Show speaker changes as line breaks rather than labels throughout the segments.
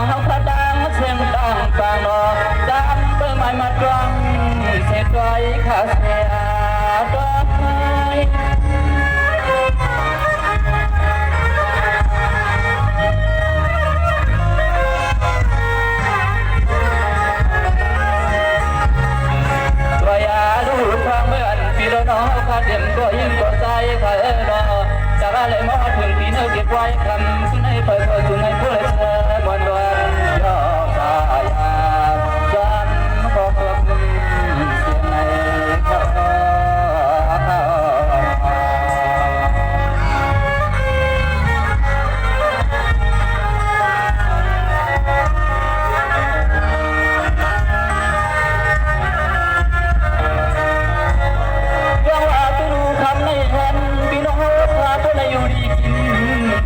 งเฮาพระดังเสียงดังกลางนอจำเปิ้งไม้มาตรังเสร็จไว้ข้าเสียดอกไม้ตัวยาดูทางเมื่อนปีละน้อข้าเต็มก็ยิ่งกว่าใจข้านอจากอะไรมอถึงที่เนื้อเก็บไว้คำคุณให้เปิดคุณให้ผู้เลยเธอวันวันยอมตายจำขอความเสียงในข้า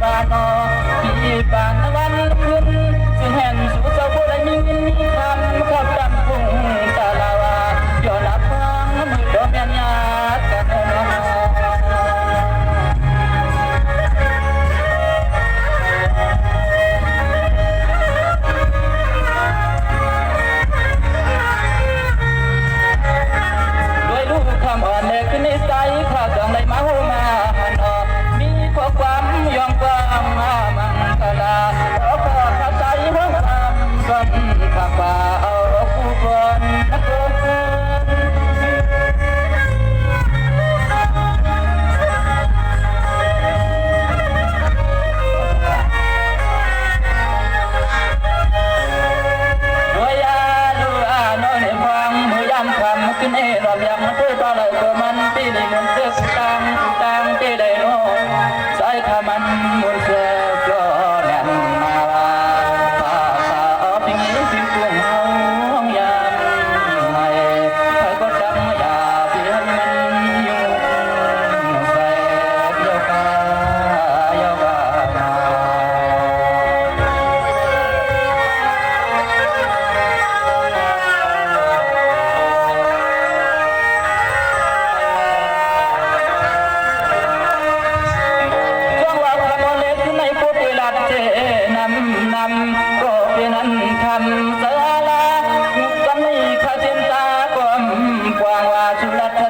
บ้านนอพี่บ้านวันขึ้นซึ่งแห่งสู่เจ้าผู้ใดมีเงินมีคำขับดำพุ่งตาลาวาย้อนนับฟังมือดอกยันยากันนอด้วยลูกคำอ่อนเด็กในใจข้าจังไรมาหูมาหันออกมีข้อความยอมความมามังคลาขอข้าใจหัวความก่อนข้าป่าเอาผู้ก่อนนักเกินด้วยยาดูอาโนในฟังมือยามคำขึ้นเอรอบยังเพื่อปลาไหลเกิดมันปีนี้มันเสือกตังที่ได้โน่สายขามันมุนเสือกก็แน่นมาว่าป่าสาวพิงนี้พิงกุ้งห้องยามให้ใครก็จำอย่าเพียงมันยุ่งใส่เดียวกันยาวมานำก็เป็นนั้นคำสาลากันนี้ข้าเจนตาความกว้างว่าสุรัต